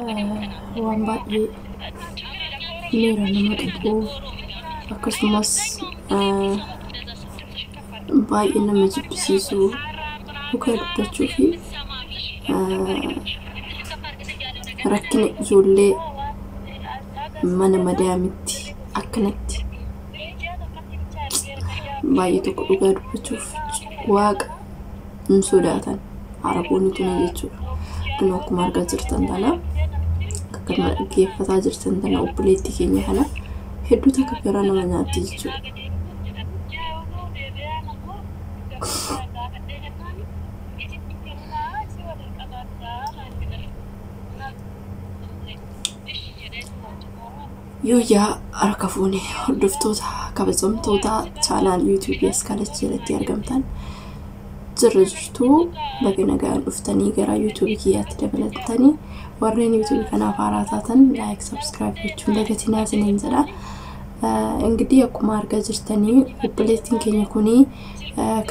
waan baay'ee miira nama tuquu akkasumas baay'ee nama jibbisiisu dhugaa dubbachuu fi rakkina ijoollee mana madaamitti akkanatti baay'ee tokko dhugaa dubbachuuf waaqa hin sodaatan Araboonni tuni jechuudha. Kun akkuma argaa jirtan tana akkuma dhaggeeffataa jirtan tana obboleettii keenya kana hedduu takka garaa nama nyaatti jechuudha. Yoo yaa harka fuunee hordoftoota kabajamtoota chaanaal YouTube Askalach jalatti argamtan jirra jirtu baga nagaan dhuftanii gara YouTube kiyyaatti dabalatanii warreen YouTube kanaaf haaraa taatan like subscribe gochuun dagatinaa isiniin jedha. Ingidihi akkuma argaa jirtanii obboleettiin keenya kuni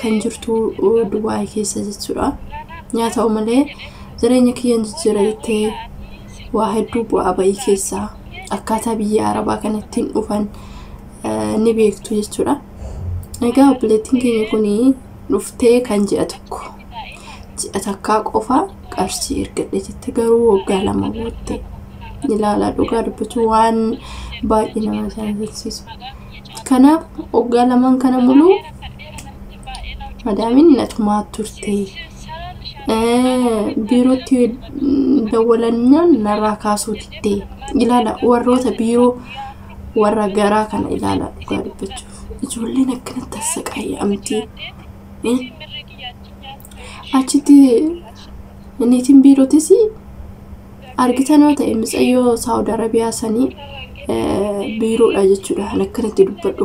kan jirtu Dubaay keessa jechuudha. Yaa ta'u malee jireenya kiyyan jijjiirattee waa hedduu bu'aa ba'ii keessa akkaataa biyya Arabaa kanattiin dhufan ni beektu jechuudha. Egaa obboleettiin keenya kuni dhuftee kan ji'a tokko ji'a takkaa qofa qarshii ergadhe jette garuu waggaa lama booddee ilaalaa dhugaa dubbachuu waan baay'ee nama jaallatisiisu. Kanaaf waggaa lamaan kana muluu madaamin natumaa turte biirootti dawwalannaan narraa kaasuu diddee ilaala warroota biiroo warra garaa kana ilaala dhugaa dubbachuuf ijoolleen akkanatti saqaayamti. Achitti niitiin biirootis argitanoo ta'e misayyoo Saudi Arabiyaa sanii biiroodha jechuudha. Akkanatti dubbadhu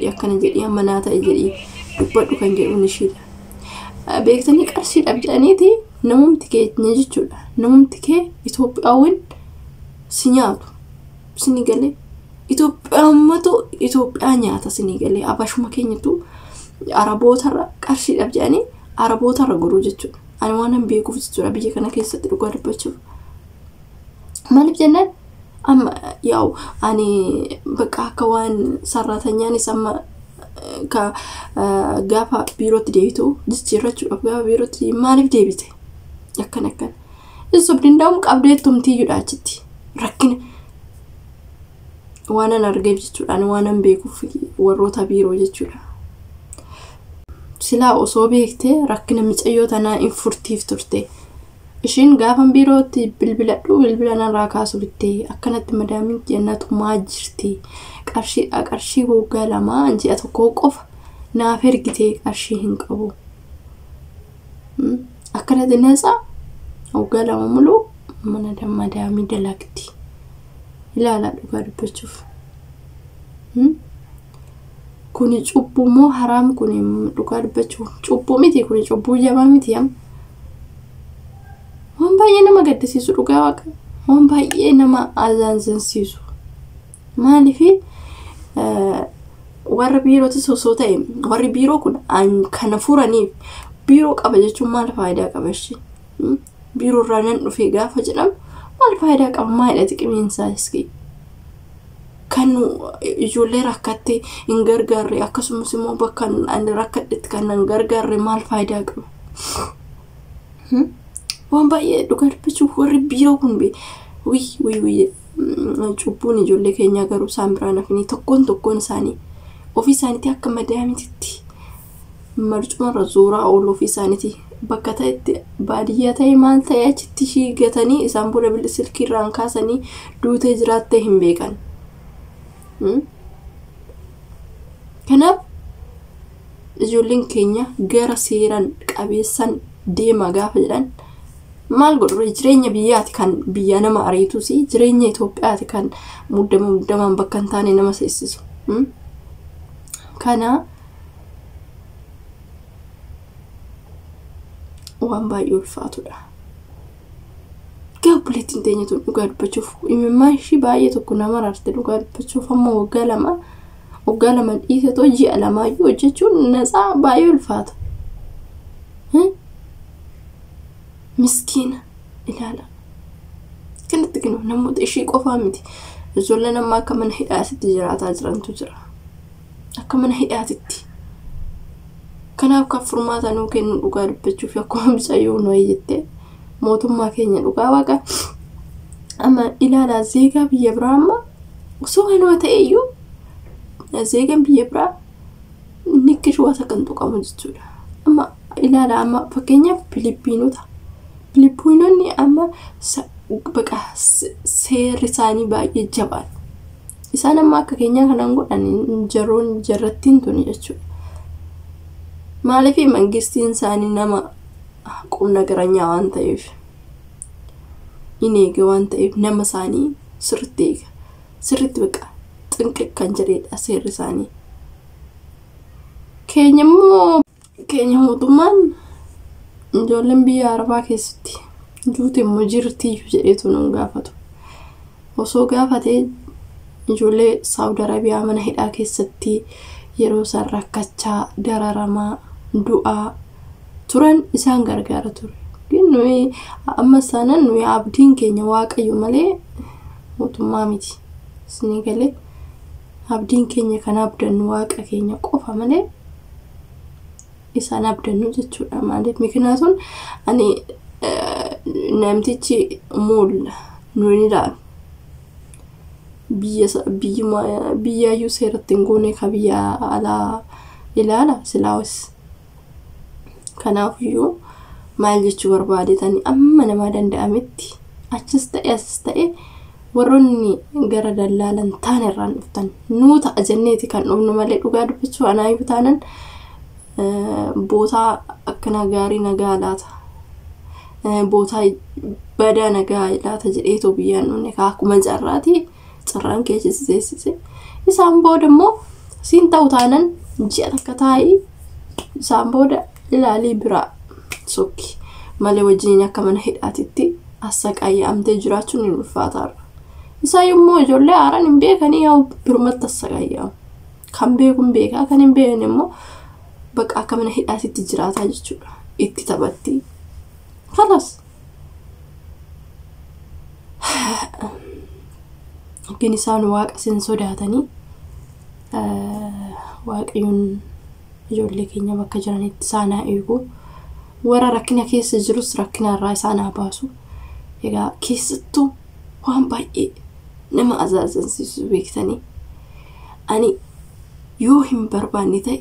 akkana jedhi manaa ta'e jedhi dubbadhu kan jedhuun ishiidha. Beektanii qarshii dhabdaniiti namumti keenya jechuudha. Namumti kee Itoophiyaawwan si nyaatu sini galee Itoophiyaa nyaata sini galee abashuma keenyatu Arabootarra qarshii dhabdanii Arabootarra guruu jechuudha. Ani waan beekuuf jechuudha biyya kana keessatti dhugaa dubbachuuf. Maaliif jennaan amma yaa'u ani bakka akka waan sarratanyaanis amma ka gaafa biirootti deebitu jijjiirrachuudhaaf gaafa biirootti maaliif deebite akkana isobdindaa'um qabdeettumtiyyuudha achitti rakkina waanan argeef jechuudha. Waanan beekuuf warroota biiroo jechuudha. Silaa osoo beekte rakkina micayyoo tanaa infurtiif turte ishiin gaafan biirootti bilbila narraa kaasuu bittee akkanatti madaamin jannatumaa jirti qarshii waggaa lamaa ji'a tokko qofa naaf ergitee qarshii hin qabu akkanatti nasa waggaa lama muluu mana madaamii dalagdi ilaala dhugaa dubbachuuf. Kuni cubbuu moo haraam kuni dhugaa dubbachuuf cubbuu miti kuni cubbuu jabaa miti am waan baay'ee nama gaddisiisu dhugaa waaqa waan baay'ee nama azaansiisu. Maaliif warra biirootti sosoo ta'e warri biiroo kun kana furaniif biiroo qaba jechuun maal faayidaa qaba shi biiroo irraa nan dhufee gaafa jedhamu maal faayidaa qaba maalidha xiqqimeensaa iski kan ijoollee rakkatti hin gargaarre akkasumas immoo bakka ani rakkadhetti kan nan gargaarre maal faayidaa qaba. Waan baay'ee dhugaa dubbachuuf warri biiroo kun cubbuun ijoollee keenya garuu isaan biraan hafanii tokkoon isaanii ofii isaaniitti akka madaamititti marcumarra zuuraa oolu ofii isaaniitti bakka ta'etti baadiyyaa ta'e maal ta'e achitti ishii gatanii isaan booda silkiirraan kaasanii duutee jiraattee hin beekan. Kanaaf ijoolleen keenya gara seeran qabeessan deema gaafa jedhan maal godhu jireenya biyyaati kan biyya nama ariitusi jireenya Itoophiyaati kan muddamaan bakka hin taane nama seessisu. Kana waan baay'ee ulfaatudha. Obboleettiin teenya tun dhugaa dubbachuuf imimmaan ishii baay'ee tokko nama rarte dhugaa dubbachuuf amma waggaa lama dhiisatoo ji'a lamaayyuu hojjechuun nasaa baay'ee ulfaata. Miskiina ilaala kanatti kinu namoota ishii qofaa miti ijoollee namaa akka mana hidhaatitti jiraataa jirantu jira akka mana hidhaatitti kanaaf kan furmaata nuu kennu dhugaa dubbachuuf akkuma bisayyoo noo jettee mootummaa keenya dhugaa Waaqa amma ilaalaa zeegaa biyya biraa amma osoo kanoo ta'eyyuu zeegaan biyya biraa nikkish wata kan tuqamu jechuudha amma ilaalaa amma fakkeenyaaf Filiippiinonni amma baqa seerri isaanii baay'ee jabaan isaan amma akka keenya kanaan godhan jarrattiin tuni jechuudha maaliif mangistiin isaanii nama qonna garanyaa waan ta'eef ineege waan ta'eef nama isaanii sirriitti baqa xinqii kan jireedha seerri isaanii keenya mootummaan ijoolleen biyya Arbaa keessatti juuti immoo jirtii jedheetu nun gaafatu osoo gaafatee ijoollee Saawud Arabiyaa mana hidhaa keessatti yeroo isaan rakkachaa dararamaa du'aa turan isaan gargaara ture nuyi amma sanan nuyi abdiin keenya Waaqayyo malee mootummaa miti isni galee abdiin keenya kan abdannu Waaqa keenya qofa malee isaan abdannu jechuudha maaliif mikinaatuun ani namtichi muul nuyi dha biyya yu seeratti ngoone ka biyya ala ilaala silaawis kanaafuu maal jechuu barbaadetani amma nama danda'ametti achis ta'e warroonni gara dallaalan taan irraan dhuftan nuuta ajanneeti kan dhufnu malee dhugaa dubbachuu anaayyuu taanan bootaa akkana gaarii nagaa laata bootaa badaa nagaa laata jedheetoo biyyaan nunne akkuma carraan keessisise isaan booda immoo siin ta'u taanan ji'a takka taa'ii isaan booda ilaalii biraa sokki malee wajjin akka mana hidhaatitti assaqayyamtee jiraachuun ni ulfaataara isaa immoo ijoollee haaraan hin beekanii yaa birmatti assaqayyamu kan beekuun beekaa kan hin beekne immoo baqa akka mana hidhaatitti jiraataa jechuudha itti taphatti kalas gin isaan Waaqa sin sodaatanii Waaqayyoon ijoollee keenya bakka jiranitti isaanaa eegu warra rakkina keessa jirus rakkina irraa isaanaa baasu egaa keessattuu waan baay'ee nama azaazansiisu beektanii ani yoo hin barbaanne ta'e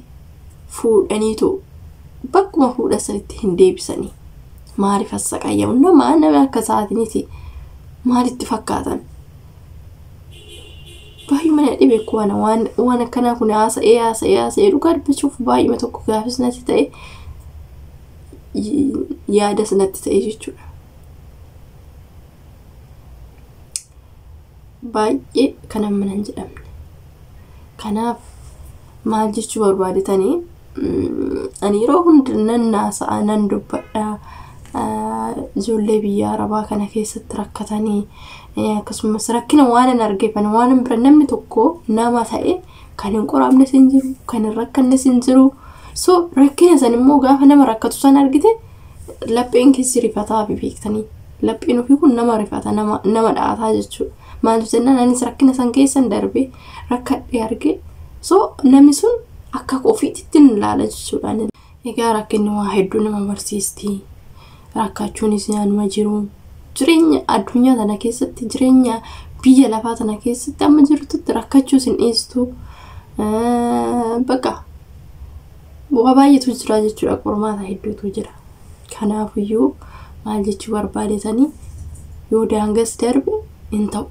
fuudhaniitu bakkuma fuudha sanitti hin deebisanii maaliif assaqayyamu nama akka isaatiiniti maalitti fakkaatan baay'ee mana dhibee kuwana waan akkanaa kun haasa'ee dhugaa dubbachuuf baay'ee tokko gaafisnatti ta'e yaada sanatti ta'e jechuudha baay'ee kan amma hin jedhamne kanaaf maal jechuu barbaadetanii ani yeroo hundumaan naasa'a nan dubbadha ijoollee biyya Arabaa kana keessatti rakkatanii akkasumas rakkina waan an argeefan waan bira namni tokko nama ta'e kan hin qoramne sin jiru kan hin rakkanne sin jiru so rakkina san immoo gaafa nama rakkatu san argite lapheen keessi rifataa beektanii lapheen ofii kun nama rifata nama dhaataa jechuudha maal jennaan anis rakkina san keessan darbe rakkadhee arge so namni sun akka ofiitti ilaala jechuudha egaa rakkinni waa hedduu nama barsiisti rakkachuunis nyaanuma jiru jireenya addunyaa tana keessatti jireenya biyya lafaa tana keessatti amma jirtutti rakkachuus hin dhiistu baqa bu'aa baay'eetu jira jechuudha qormaata hedduutu jira kanaafiyyuu maal jechuu barbaadetanii yoo daangas darbe hin ta'u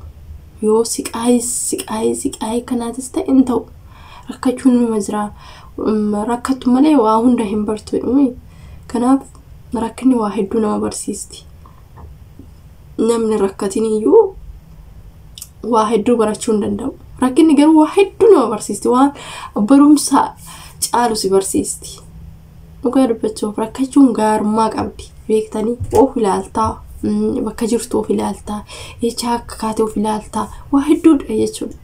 yoo siqaayii kanaatis ta'e hin ta'u rakkachuun numa jira rakkatu malee waa hunda hin bartu kanaaf rakkinni waa hedduu nama barsiisti namni rakkatiniyyuu waa hedduu barachuu hin danda'u rakkinni garuu waa hedduu nama barsiisti waan barumsa caalu si barsiisti dhugaa dubbachuuf rakkachuun gaarummaa qabdi beektanii of ilaaltaa bakka jirtu of ilaaltaa jecha akka kaate of ilaaltaa waa hedduudha jechuudha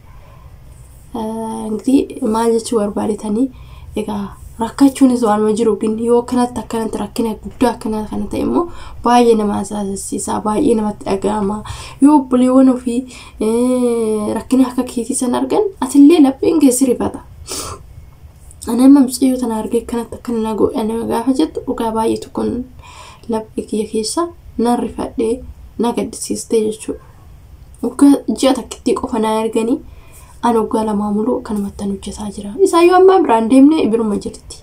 ingirii maal jechuu barbaadetanii egaa rakkachuunis waan ma jiru gin yoo kanatti akkanatti rakkina guddaa akkana kana ta'e immoo baay'ee nama asaasiisa baay'ee namatti dhaga'ama yoo obboleewwan ofii rakkina akka keetii san argan atillee lapheen keessi rifata ana mamsiyo tan arge kanatti akkana godhana gaafa jettu dhugaa baay'eetu kun laphee kiyya keessa nan rifadhee na gaddisiiste jechuudha uga ji'a takkitti qofa na arganii an uga lamaa muluu kanumatti hojjetaa jira isaa yoo amma biraan deemne biruma jirti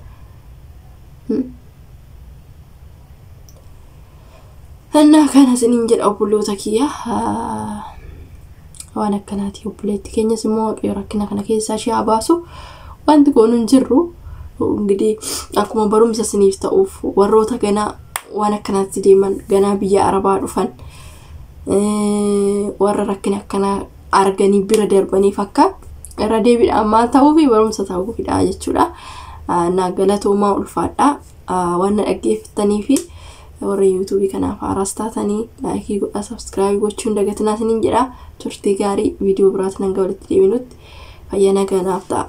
anna kana sinin jedha obboloota kiyya waan akkanaati obboleetti keenyas immoo rakkina kana keessaa ishee baasu wanti goonuun jirru እንግዲህ akkuma barumsa siniif ta'uuf warroota ganaa waan akkanaatti deeman ganaa biyya arabaa dhufan warra rakkina akkana arganii bira darbanii fakka irra deebiidhaan maal ta'uu fi barumsa ta'uu fidha jechuudha na galatoomaa ulfaadha waan dhaggeeffatanii fi warra YouTube kanaaf haaras taatanii like godhaa subscribe gochuun dagatinaa sinin jedha turtii gaarii video biraatiin hanga walitti deebinutti fayyaa nagaanaaf ta'a